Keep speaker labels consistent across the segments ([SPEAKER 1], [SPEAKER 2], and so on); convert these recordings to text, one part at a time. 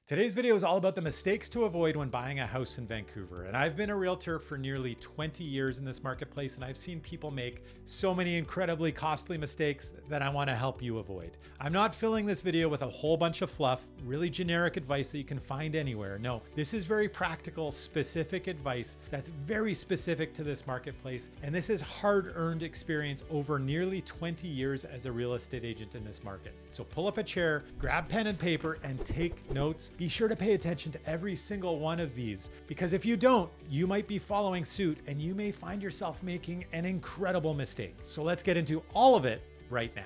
[SPEAKER 1] Today's video is all about the mistakes to avoid when buying a house in Vancouver. And I've been a realtor for nearly 20 years in this marketplace, and I've seen people make so many incredibly costly mistakes that I want to help you avoid. I'm not filling this video with a whole bunch of fluff, really generic advice that you can find anywhere. No, this is very practical, specific advice that's very specific to this marketplace. And this is hard-earned experience over nearly 20 years as a real estate agent in this market. So pull up a chair, grab pen and paper, and take notes. Be sure to pay attention to every single one of these, because if you don't, you might be following suit and you may find yourself making an incredible mistake. So let's get into all of it right now.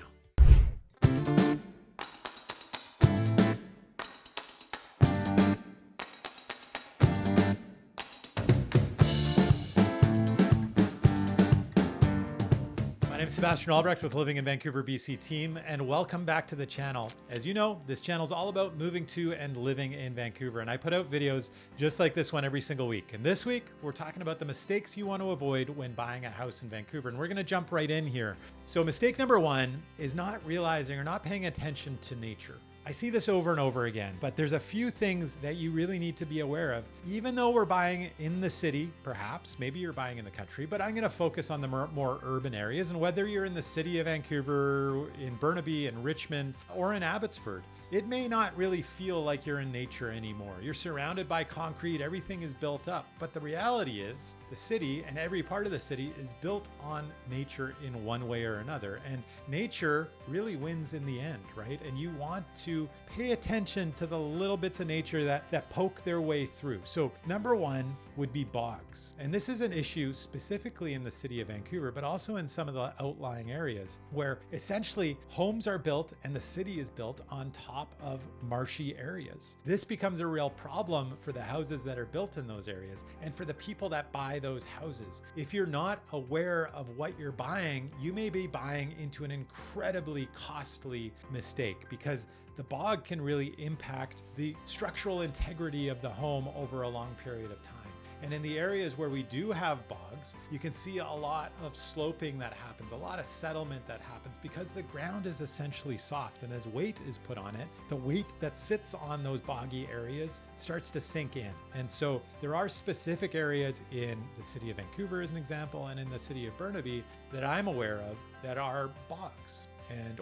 [SPEAKER 1] I'm Sebastian Albrecht with Living in Vancouver, BC team, and welcome back to the channel. As you know, this channel is all about moving to and living in Vancouver, and I put out videos just like this one every single week. And this week, we're talking about the mistakes you want to avoid when buying a house in Vancouver, and we're going to jump right in here. So mistake number one is not realizing or not paying attention to nature. I see this over and over again, but there's a few things that you really need to be aware of. Even though we're buying in the city, perhaps, maybe you're buying in the country, but I'm going to focus on the more urban areas. And whether you're in the city of Vancouver, in Burnaby, in Richmond, or in Abbotsford, it may not really feel like you're in nature anymore. You're surrounded by concrete, everything is built up. But the reality is the city and every part of the city is built on nature in one way or another. And nature really wins in the end, right? And you want to pay attention to the little bits of nature that poke their way through. So number one would be bogs. And this is an issue specifically in the city of Vancouver, but also in some of the outlying areas where essentially homes are built and the city is built on top of marshy areas. This becomes a real problem for the houses that are built in those areas and for the people that buy those houses. If you're not aware of what you're buying, you may be buying into an incredibly costly mistake, because the bog can really impact the structural integrity of the home over a long period of time. And in the areas where we do have bogs, you can see a lot of sloping that happens, a lot of settlement that happens, because the ground is essentially soft. And as weight is put on it, the weight that sits on those boggy areas starts to sink in. And so there are specific areas in the city of Vancouver, as an example, and in the city of Burnaby that I'm aware of that are bogs,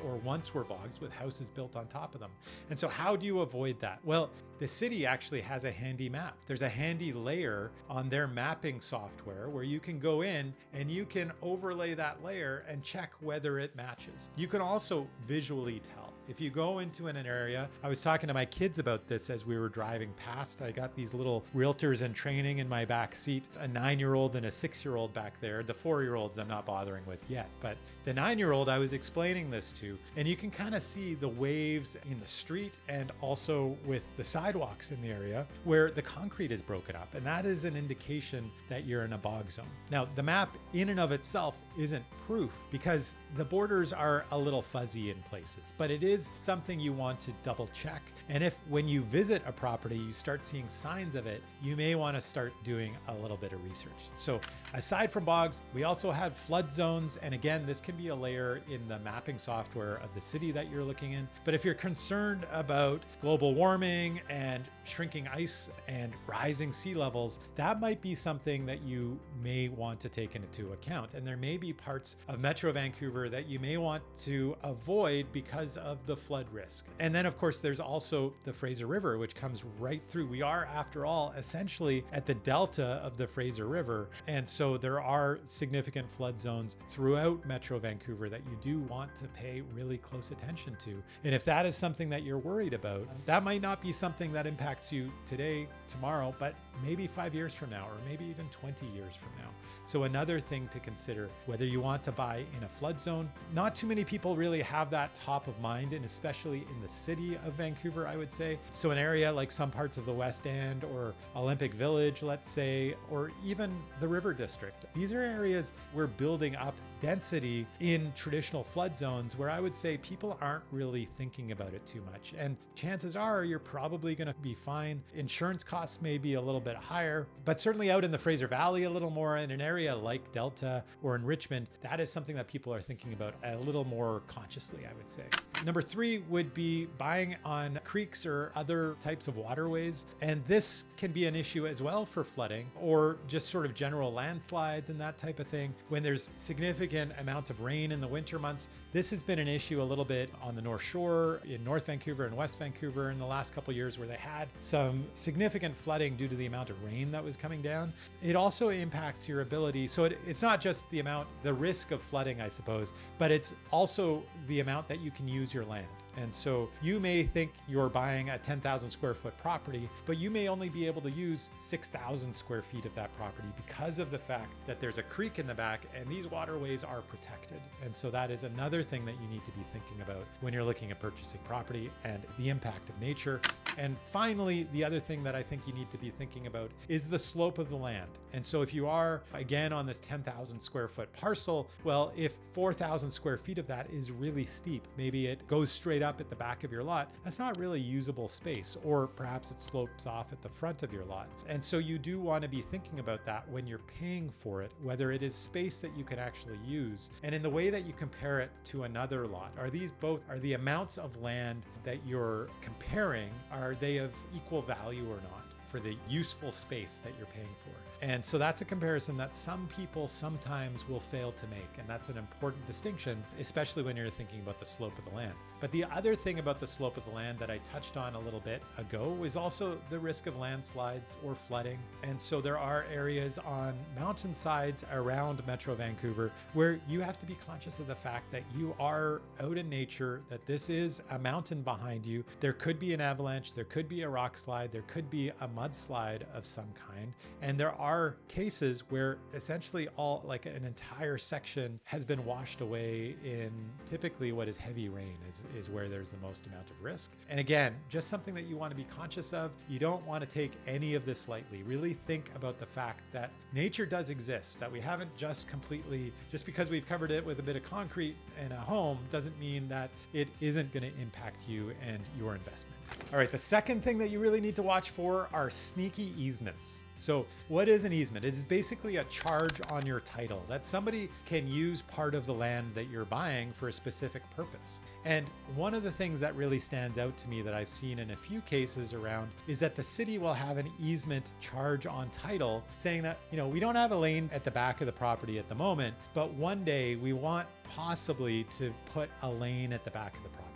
[SPEAKER 1] or once were bogs with houses built on top of them. And so how do you avoid that? Well, the city actually has a handy map. There's a handy layer on their mapping software where you can go in and you can overlay that layer and check whether it matches. You can also visually tell. If you go into an area, I was talking to my kids about this as we were driving past. I got these little realtors in training in my back seat, a 9-year-old and a 6-year-old back there. The 4-year-olds I'm not bothering with yet, but the 9-year-old I was explaining this to, and you can kind of see the waves in the street and also with the sidewalks in the area where the concrete is broken up. And that is an indication that you're in a bog zone. Now, the map in and of itself isn't proof because the borders are a little fuzzy in places, but it is something you want to double check. And if when you visit a property, you start seeing signs of it, you may want to start doing a little bit of research. So aside from bogs, we also have flood zones. And again, this can be a layer in the mapping software of the city that you're looking in. But if you're concerned about global warming and shrinking ice and rising sea levels, that might be something that you may want to take into account. And there may be parts of Metro Vancouver that you may want to avoid because of the flood risk. And then of course, there's also the Fraser River, which comes right through. We are, after all, essentially at the delta of the Fraser River. And so there are significant flood zones throughout Metro Vancouver that you do want to pay really close attention to. And if that is something that you're worried about, that might not be something that impacts you today, tomorrow, but maybe 5 years from now, or maybe even 20 years from now. So another thing to consider, whether you want to buy in a flood zone, not too many people really have that top of mind, and especially in the city of Vancouver, I would say. So an area like some parts of the West End or Olympic Village, let's say, or even the River District. These are areas we're building up density in traditional flood zones where I would say people aren't really thinking about it too much. And chances are you're probably probably going to be fine. Insurance costs may be a little bit higher, but certainly out in the Fraser Valley a little more, in an area like Delta or in Richmond, that is something that people are thinking about a little more consciously, I would say. Number 3 would be buying on creeks or other types of waterways. And this can be an issue as well for flooding or just sort of general landslides and that type of thing. When there's significant amounts of rain in the winter months, this has been an issue a little bit on the North Shore, in North Vancouver and West Vancouver in the last couple of years, where they had some significant flooding due to the amount of rain that was coming down. It also impacts your ability. So it's not just the risk of flooding, I suppose, but it's also the amount that you can use your land. And so you may think you're buying a 10,000 square foot property, but you may only be able to use 6,000 square feet of that property because of the fact that there's a creek in the back and these waterways are protected. And so that is another thing that you need to be thinking about when you're looking at purchasing property and the impact of nature. And finally, the other thing that I think you need to be thinking about is the slope of the land. And so if you are, again, on this 10,000 square foot parcel, well, if 4,000 square feet of that is really steep, maybe it goes straight up at the back of your lot, that's not really usable space, or perhaps it slopes off at the front of your lot. And so you do want to be thinking about that when you're paying for it, whether it is space that you can actually use. And in the way that you compare it to another lot, are the amounts of land that you're comparing, are they of equal value or not for the useful space that you're paying for? And so that's a comparison that some people sometimes will fail to make. And that's an important distinction, especially when you're thinking about the slope of the land. But the other thing about the slope of the land that I touched on a little bit ago is also the risk of landslides or flooding. And so there are areas on mountainsides around Metro Vancouver where you have to be conscious of the fact that you are out in nature, that this is a mountain behind you. There could be an avalanche, there could be a rock slide, there could be a mudslide of some kind. And there are cases where essentially an entire section has been washed away in typically what is heavy rain is where there's the most amount of risk. And again, just something that you want to be conscious of. You don't want to take any of this lightly. Really think about the fact that nature does exist, that we haven't just because we've covered it with a bit of concrete and a home doesn't mean that it isn't going to impact you and your investment. All right, the second thing that you really need to watch for are sneaky easements. So what is an easement? It is basically a charge on your title that somebody can use part of the land that you're buying for a specific purpose. And one of the things that really stands out to me that I've seen in a few cases around is that the city will have an easement charge on title saying that, we don't have a lane at the back of the property at the moment, but one day we want possibly to put a lane at the back of the property.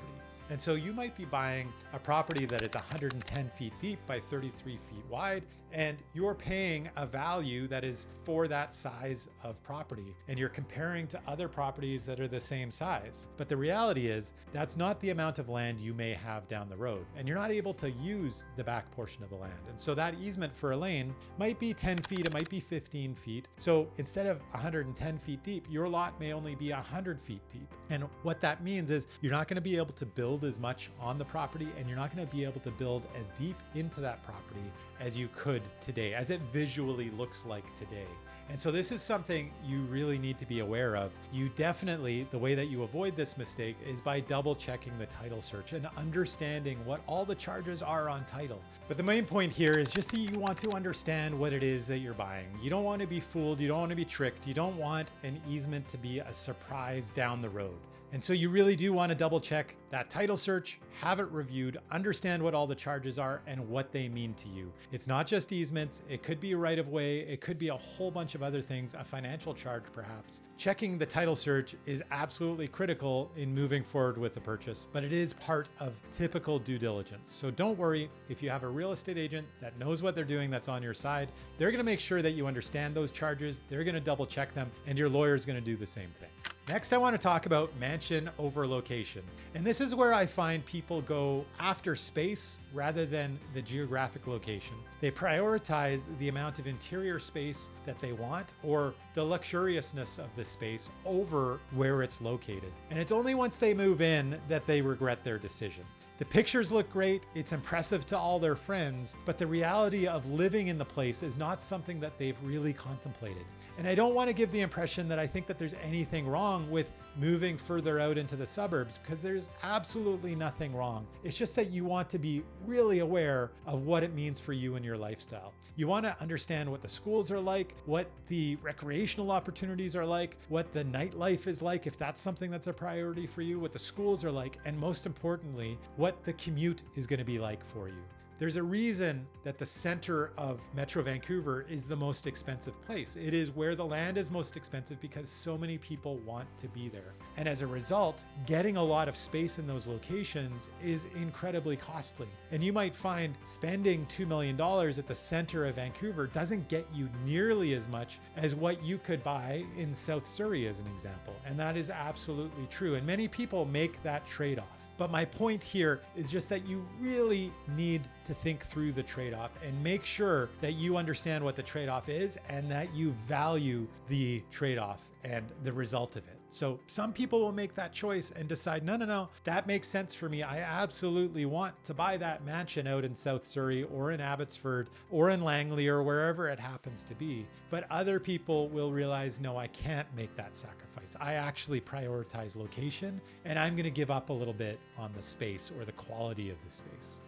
[SPEAKER 1] And so you might be buying a property that is 110 feet deep by 33 feet wide, and you're paying a value that is for that size of property. And you're comparing to other properties that are the same size. But the reality is that's not the amount of land you may have down the road. And you're not able to use the back portion of the land. And so that easement for a lane might be 10 feet, it might be 15 feet. So instead of 110 feet deep, your lot may only be 100 feet deep. And what that means is you're not going to be able to build as much on the property, and you're not going to be able to build as deep into that property as you could today, as it visually looks like today. And so this is something you really need to be aware of. You definitely, the way that you avoid this mistake is by double checking the title search and understanding what all the charges are on title. But the main point here is just that you want to understand what it is that you're buying. You don't want to be fooled. You don't want to be tricked. You don't want an easement to be a surprise down the road. And so you really do want to double check that title search, have it reviewed, understand what all the charges are and what they mean to you. It's not just easements. It could be a right of way. It could be a whole bunch of other things, a financial charge perhaps. Checking the title search is absolutely critical in moving forward with the purchase, but it is part of typical due diligence. So don't worry if you have a real estate agent that knows what they're doing, that's on your side. They're going to make sure that you understand those charges. They're going to double check them, and your lawyer is going to do the same thing. Next, I want to talk about mansion over location. And this is where I find people go after space rather than the geographic location. They prioritize the amount of interior space that they want or the luxuriousness of the space over where it's located. And it's only once they move in that they regret their decision. The pictures look great, it's impressive to all their friends, but the reality of living in the place is not something that they've really contemplated. And I don't want to give the impression that I think that there's anything wrong with moving further out into the suburbs, because there's absolutely nothing wrong. It's just that you want to be really aware of what it means for you and your lifestyle. You want to understand what the schools are like, what the recreational opportunities are like, what the nightlife is like, if that's something that's a priority for you, what the schools are like, and most importantly, what the commute is going to be like for you. There's a reason that the center of Metro Vancouver is the most expensive place. It is where the land is most expensive because so many people want to be there. And as a result, getting a lot of space in those locations is incredibly costly. And you might find spending $2 million at the center of Vancouver doesn't get you nearly as much as what you could buy in South Surrey, as an example. And that is absolutely true. And many people make that trade-off. But my point here is just that you really need to think through the trade-off and make sure that you understand what the trade-off is and that you value the trade-off and the result of it. So some people will make that choice and decide, no, that makes sense for me. I absolutely want to buy that mansion out in South Surrey or in Abbotsford or in Langley or wherever it happens to be. But other people will realize, no, I can't make that sacrifice. I actually prioritize location, and I'm going to give up a little bit on the space or the quality of the space.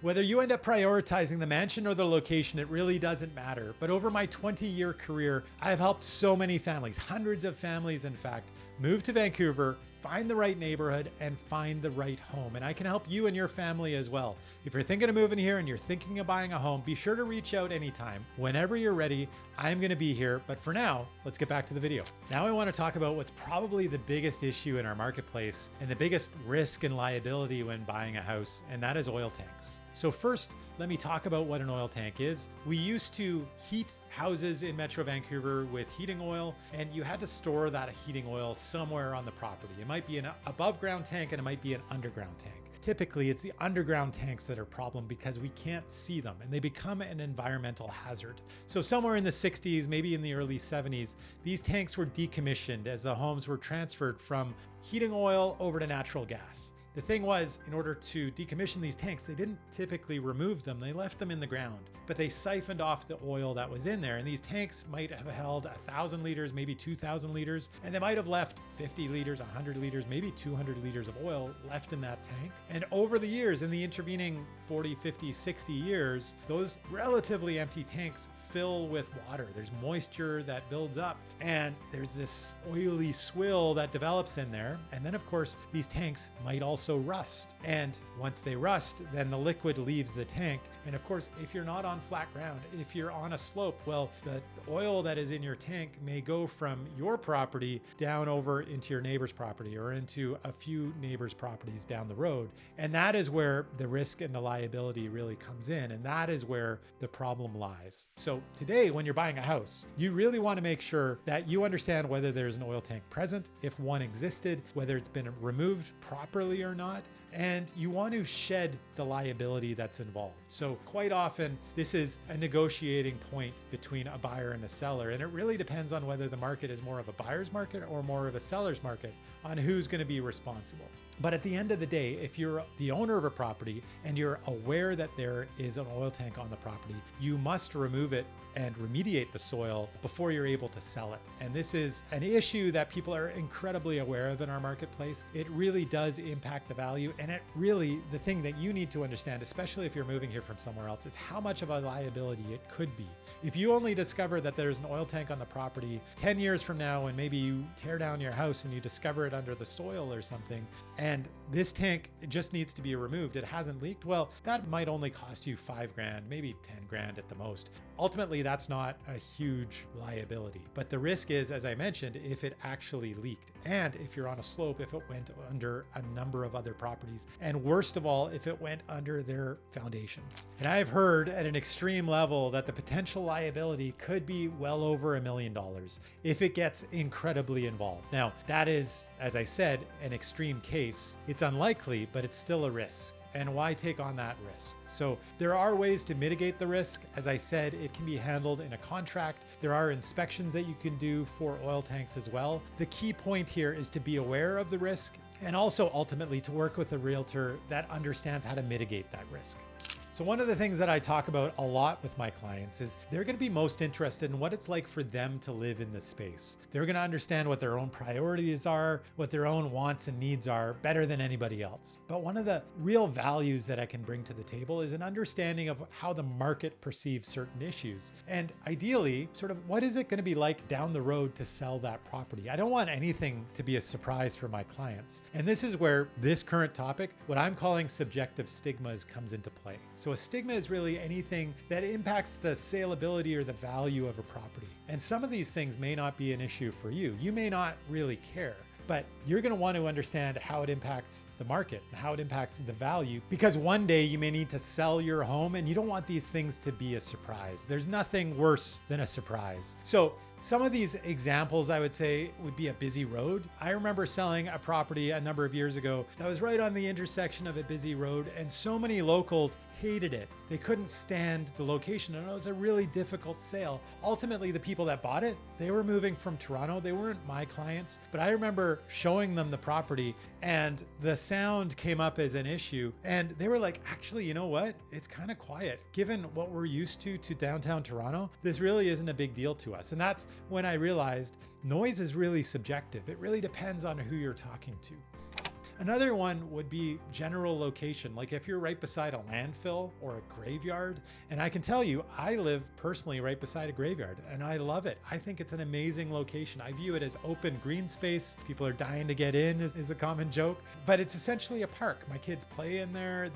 [SPEAKER 1] Whether you end up prioritizing the mansion or the location, it really doesn't matter. But over my 20-year career, I've helped so many families, hundreds of families in fact, move to Vancouver, find the right neighborhood, and find the right home. And I can help you and your family as well. If you're thinking of moving here and you're thinking of buying a home, be sure to reach out anytime. Whenever you're ready, I'm gonna be here. But for now, let's get back to the video. Now I wanna talk about what's probably the biggest issue in our marketplace and the biggest risk and liability when buying a house, and that is oil tanks. So first, let me talk about what an oil tank is. We used to heat houses in Metro Vancouver with heating oil, and you had to store that heating oil somewhere on the property. It might be an above ground tank and it might be an underground tank. Typically, it's the underground tanks that are a problem because we can't see them and they become an environmental hazard. So somewhere in the 60s, maybe in the early 70s, these tanks were decommissioned as the homes were transferred from heating oil over to natural gas. The thing was, in order to decommission these tanks, they didn't typically remove them. They left them in the ground, but they siphoned off the oil that was in there. And these tanks might have held 1,000 liters, maybe 2,000 liters, and they might have left 50 liters, 100 liters, maybe 200 liters of oil left in that tank. And over the years, in the intervening 40, 50, 60 years, those relatively empty tanks fill with water. There's moisture that builds up and there's this oily swill that develops in there. And then of course, these tanks might also rust. And once they rust, then the liquid leaves the tank. And of course, if you're not on flat ground, if you're on a slope, well, the oil that is in your tank may go from your property down over into your neighbor's property or into a few neighbors' properties down the road. And that is where the risk and the liability really comes in. And that is where the problem lies. So today, when you're buying a house, you really want to make sure that you understand whether there's an oil tank present, if one existed, whether it's been removed properly or not, and you want to shed the liability that's involved. So quite often, this is a negotiating point between a buyer and a seller, and it really depends on whether the market is more of a buyer's market or more of a seller's market on who's going to be responsible. But at the end of the day, if you're the owner of a property and you're aware that there is an oil tank on the property, you must remove it and remediate the soil before you're able to sell it. And this is an issue that people are incredibly aware of in our marketplace. It really does impact the value. And it really, the thing that you need to understand, especially if you're moving here from somewhere else, is how much of a liability it could be. If you only discover that there's an oil tank on the property 10 years from now, and maybe you tear down your house and you discover it under the soil or something, and this tank just needs to be removed, it hasn't leaked, well, that might only cost you $5,000, maybe 10 grand at the most. Ultimately, that's not a huge liability. But the risk is, as I mentioned, if it actually leaked, and if you're on a slope, if it went under a number of other properties, and worst of all, if it went under their foundations. And I've heard at an extreme level that the potential liability could be well over $1 million if it gets incredibly involved. Now, that is, as I said, an extreme case. It's unlikely, but it's still a risk. And why take on that risk? So there are ways to mitigate the risk. As I said, it can be handled in a contract. There are inspections that you can do for oil tanks as well. The key point here is to be aware of the risk and also ultimately to work with a realtor that understands how to mitigate that risk. So one of the things that I talk about a lot with my clients is they're going to be most interested in what it's like for them to live in this space. They're going to understand what their own priorities are, what their own wants and needs are better than anybody else. But one of the real values that I can bring to the table is an understanding of how the market perceives certain issues. And ideally, sort of what is it going to be like down the road to sell that property? I don't want anything to be a surprise for my clients. And this is where this current topic, what I'm calling subjective stigmas, comes into play. So a stigma is really anything that impacts the saleability or the value of a property. And some of these things may not be an issue for you. You may not really care, but you're going to want to understand how it impacts the market and how it impacts the value, because one day you may need to sell your home and you don't want these things to be a surprise. There's nothing worse than a surprise. So some of these examples I would say would be a busy road. I remember selling a property a number of years ago that was right on the intersection of a busy road, and so many locals hated it. They couldn't stand the location, and it was a really difficult sale. Ultimately, the people that bought it, they were moving from Toronto. They weren't my clients, but I remember showing them the property and the sound came up as an issue, and they were like, actually, you know what? It's kind of quiet. Given what we're used to downtown Toronto, this really isn't a big deal to us. And that's when I realized noise is really subjective. It really depends on who you're talking to. Another one would be general location. Like if you're right beside a landfill or a graveyard, and I can tell you, I live personally right beside a graveyard and I love it. I think it's an amazing location. I view it as open green space. People are dying to get in is the common joke, but it's essentially a park. My kids play in there.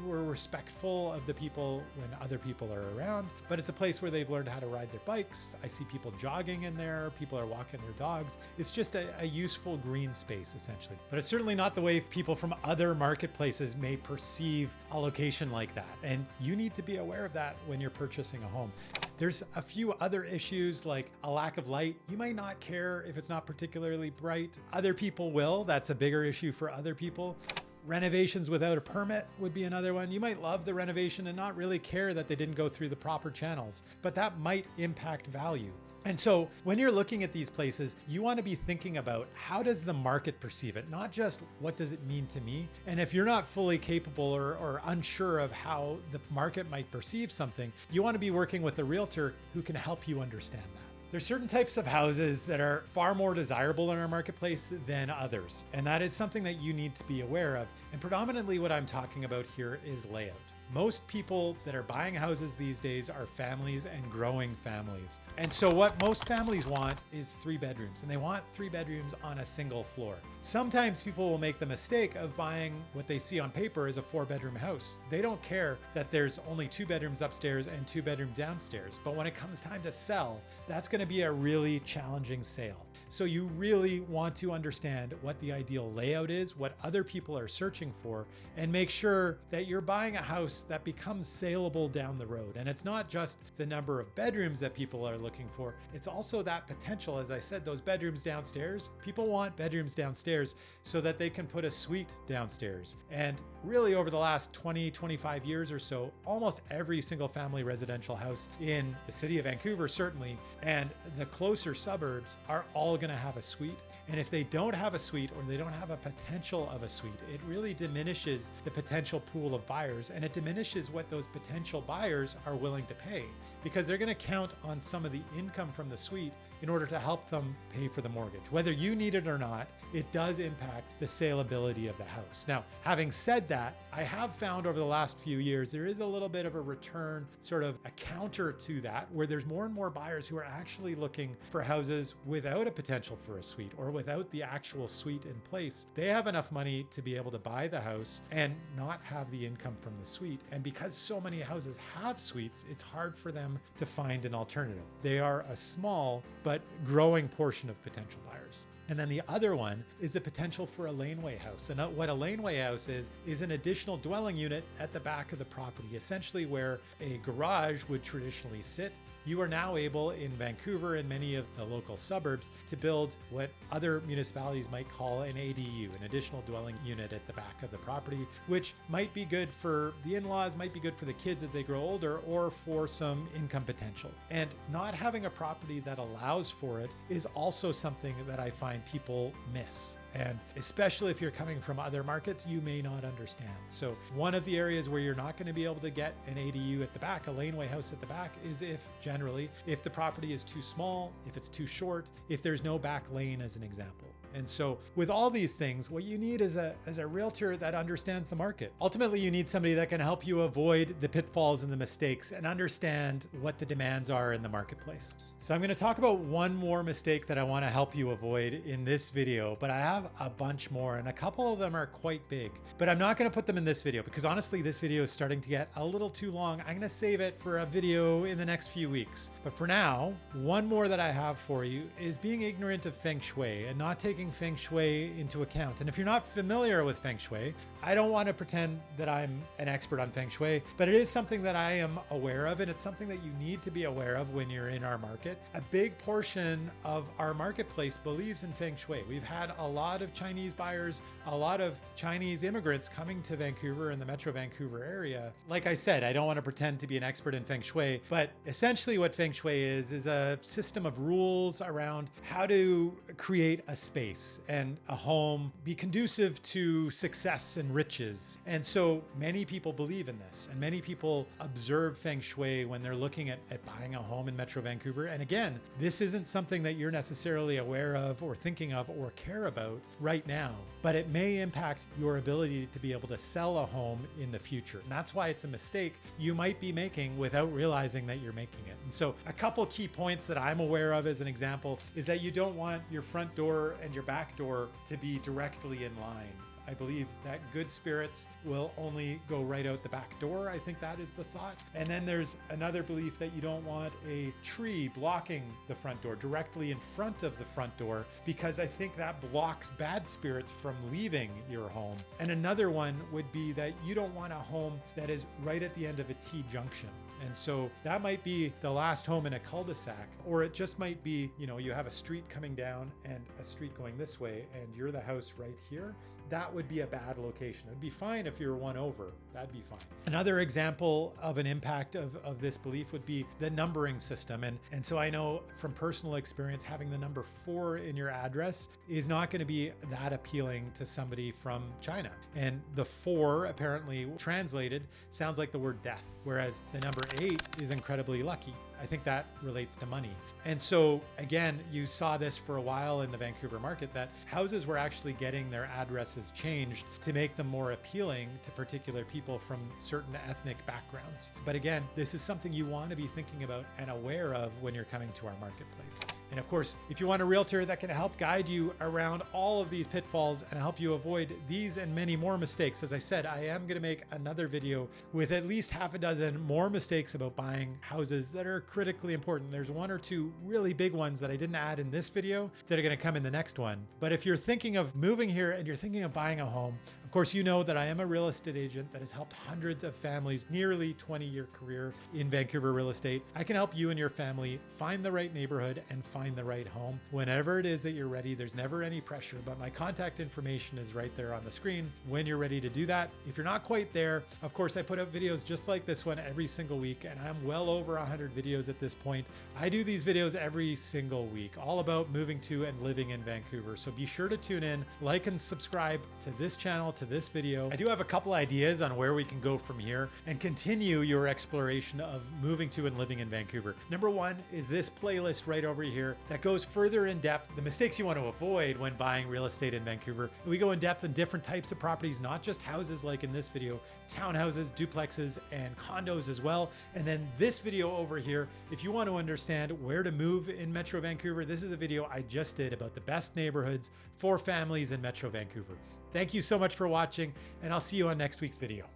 [SPEAKER 1] We're respectful of the people when other people are around, but it's a place where they've learned how to ride their bikes. I see people jogging in there. People are walking their dogs. It's just a useful green space essentially, but it's certainly not the way people from other marketplaces may perceive a location like that. And you need to be aware of that when you're purchasing a home. There's a few other issues like a lack of light. You might not care if it's not particularly bright. Other people will. That's a bigger issue for other people. Renovations without a permit would be another one. You might love the renovation and not really care that they didn't go through the proper channels, but that might impact value. And so when you're looking at these places, you want to be thinking about how does the market perceive it, not just what does it mean to me. And if you're not fully capable or unsure of how the market might perceive something, you want to be working with a realtor who can help you understand that. There's certain types of houses that are far more desirable in our marketplace than others. And that is something that you need to be aware of. And predominantly what I'm talking about here is layout. Most people that are buying houses these days are families and growing families. And so what most families want is 3 bedrooms, and they want 3 bedrooms on a single floor. Sometimes people will make the mistake of buying what they see on paper as a 4-bedroom house. They don't care that there's only 2 bedrooms upstairs and 2 bedrooms downstairs. But when it comes time to sell, that's going to be a really challenging sale. So you really want to understand what the ideal layout is, what other people are searching for, and make sure that you're buying a house that becomes saleable down the road. And it's not just the number of bedrooms that people are looking for, it's also that potential. As I said, those bedrooms downstairs, people want bedrooms downstairs so that they can put a suite downstairs. And really over the last 20, 25 years or so, almost every single family residential house in the city of Vancouver, certainly, and the closer suburbs are all going to have a suite. And if they don't have a suite or they don't have a potential of a suite, it really diminishes the potential pool of buyers, and it diminishes what those potential buyers are willing to pay, because they're going to count on some of the income from the suite in order to help them pay for the mortgage. Whether you need it or not, it does impact the saleability of the house. Now, having said that, I have found over the last few years, there is a little bit of a return, sort of a counter to that, where there's more and more buyers who are actually looking for houses without a potential for a suite or without the actual suite in place. They have enough money to be able to buy the house and not have the income from the suite. And because so many houses have suites, it's hard for them to find an alternative. They are a small but growing portion of potential buyers. And then the other one is the potential for a laneway house. And what a laneway house is an additional dwelling unit at the back of the property, essentially where a garage would traditionally sit. You are now able in Vancouver and many of the local suburbs to build what other municipalities might call an ADU, an additional dwelling unit at the back of the property, which might be good for the in-laws, might be good for the kids as they grow older, or for some income potential. And not having a property that allows for it is also something that I find find people miss. And especially if you're coming from other markets, you may not understand. So one of the areas where you're not going to be able to get an ADU at the back, a laneway house at the back, is if the property is too small, if it's too short, if there's no back lane, as an example. And so with all these things, what you need is a realtor that understands the market. Ultimately, you need somebody that can help you avoid the pitfalls and the mistakes and understand what the demands are in the marketplace. So I'm going to talk about one more mistake that I want to help you avoid in this video, but I have a bunch more, and a couple of them are quite big, but I'm not going to put them in this video because honestly, this video is starting to get a little too long. I'm going to save it for a video in the next few weeks. But for now, one more that I have for you is being ignorant of Feng Shui and not taking Feng Shui into account. And if you're not familiar with Feng Shui, I don't want to pretend that I'm an expert on Feng Shui, but it is something that I am aware of, and it's something that you need to be aware of when you're in our market. A big portion of our marketplace believes in Feng Shui. We've had a lot of Chinese buyers, a lot of Chinese immigrants coming to Vancouver and the Metro Vancouver area. Like I said, I don't want to pretend to be an expert in Feng Shui, but essentially what Feng Shui is a system of rules around how to create a space and a home be conducive to success and riches. And so many people believe in this, and many people observe Feng Shui when they're looking at buying a home in Metro Vancouver. And again, this isn't something that you're necessarily aware of or thinking of or care about right now, but it may impact your ability to be able to sell a home in the future. And that's why it's a mistake you might be making without realizing that you're making it. And so a couple key points that I'm aware of as an example is that you don't want your front door and your back door to be directly in line. I believe that good spirits will only go right out the back door. I think that is the thought. And then there's another belief that you don't want a tree blocking the front door directly in front of the front door, because I think that blocks bad spirits from leaving your home. And another one would be that you don't want a home that is right at the end of a T-junction. And so that might be the last home in a cul-de-sac, or it just might be, you have a street coming down and a street going this way, and you're the house right here. That would be a bad location. It'd be fine if you're one over. That'd be fine. Another example of an impact of this belief would be the numbering system. And so I know from personal experience, having the number 4 in your address is not going to be that appealing to somebody from China. And the 4 apparently translated sounds like the word death, whereas the number 8 is incredibly lucky. I think that relates to money. And so again, you saw this for a while in the Vancouver market, that houses were actually getting their addresses changed to make them more appealing to particular people from certain ethnic backgrounds. But again, this is something you want to be thinking about and aware of when you're coming to our marketplace. And of course, if you want a realtor that can help guide you around all of these pitfalls and help you avoid these and many more mistakes, as I said, I am going to make another video with at least half a dozen more mistakes about buying houses that are critically important. There's 1 or 2 really big ones that I didn't add in this video that are going to come in the next one. But if you're thinking of moving here and you're thinking of buying a home, of course, you know that I am a real estate agent that has helped hundreds of families, nearly 20-year career in Vancouver real estate. I can help you and your family find the right neighborhood and find the right home. Whenever it is that you're ready, there's never any pressure, but my contact information is right there on the screen when you're ready to do that. If you're not quite there, of course, I put out videos just like this one every single week, and I'm well over 100 videos at this point. I do these videos every single week, all about moving to and living in Vancouver. So be sure to tune in, like and subscribe to this channel, to this video. I do have a couple ideas on where we can go from here and continue your exploration of moving to and living in Vancouver. Number 1 is this playlist right over here that goes further in depth, the mistakes you want to avoid when buying real estate in Vancouver. We go in depth in different types of properties, not just houses like in this video, townhouses, duplexes, and condos as well. And then this video over here, if you want to understand where to move in Metro Vancouver, this is a video I just did about the best neighborhoods for families in Metro Vancouver. Thank you so much for watching, and I'll see you on next week's video.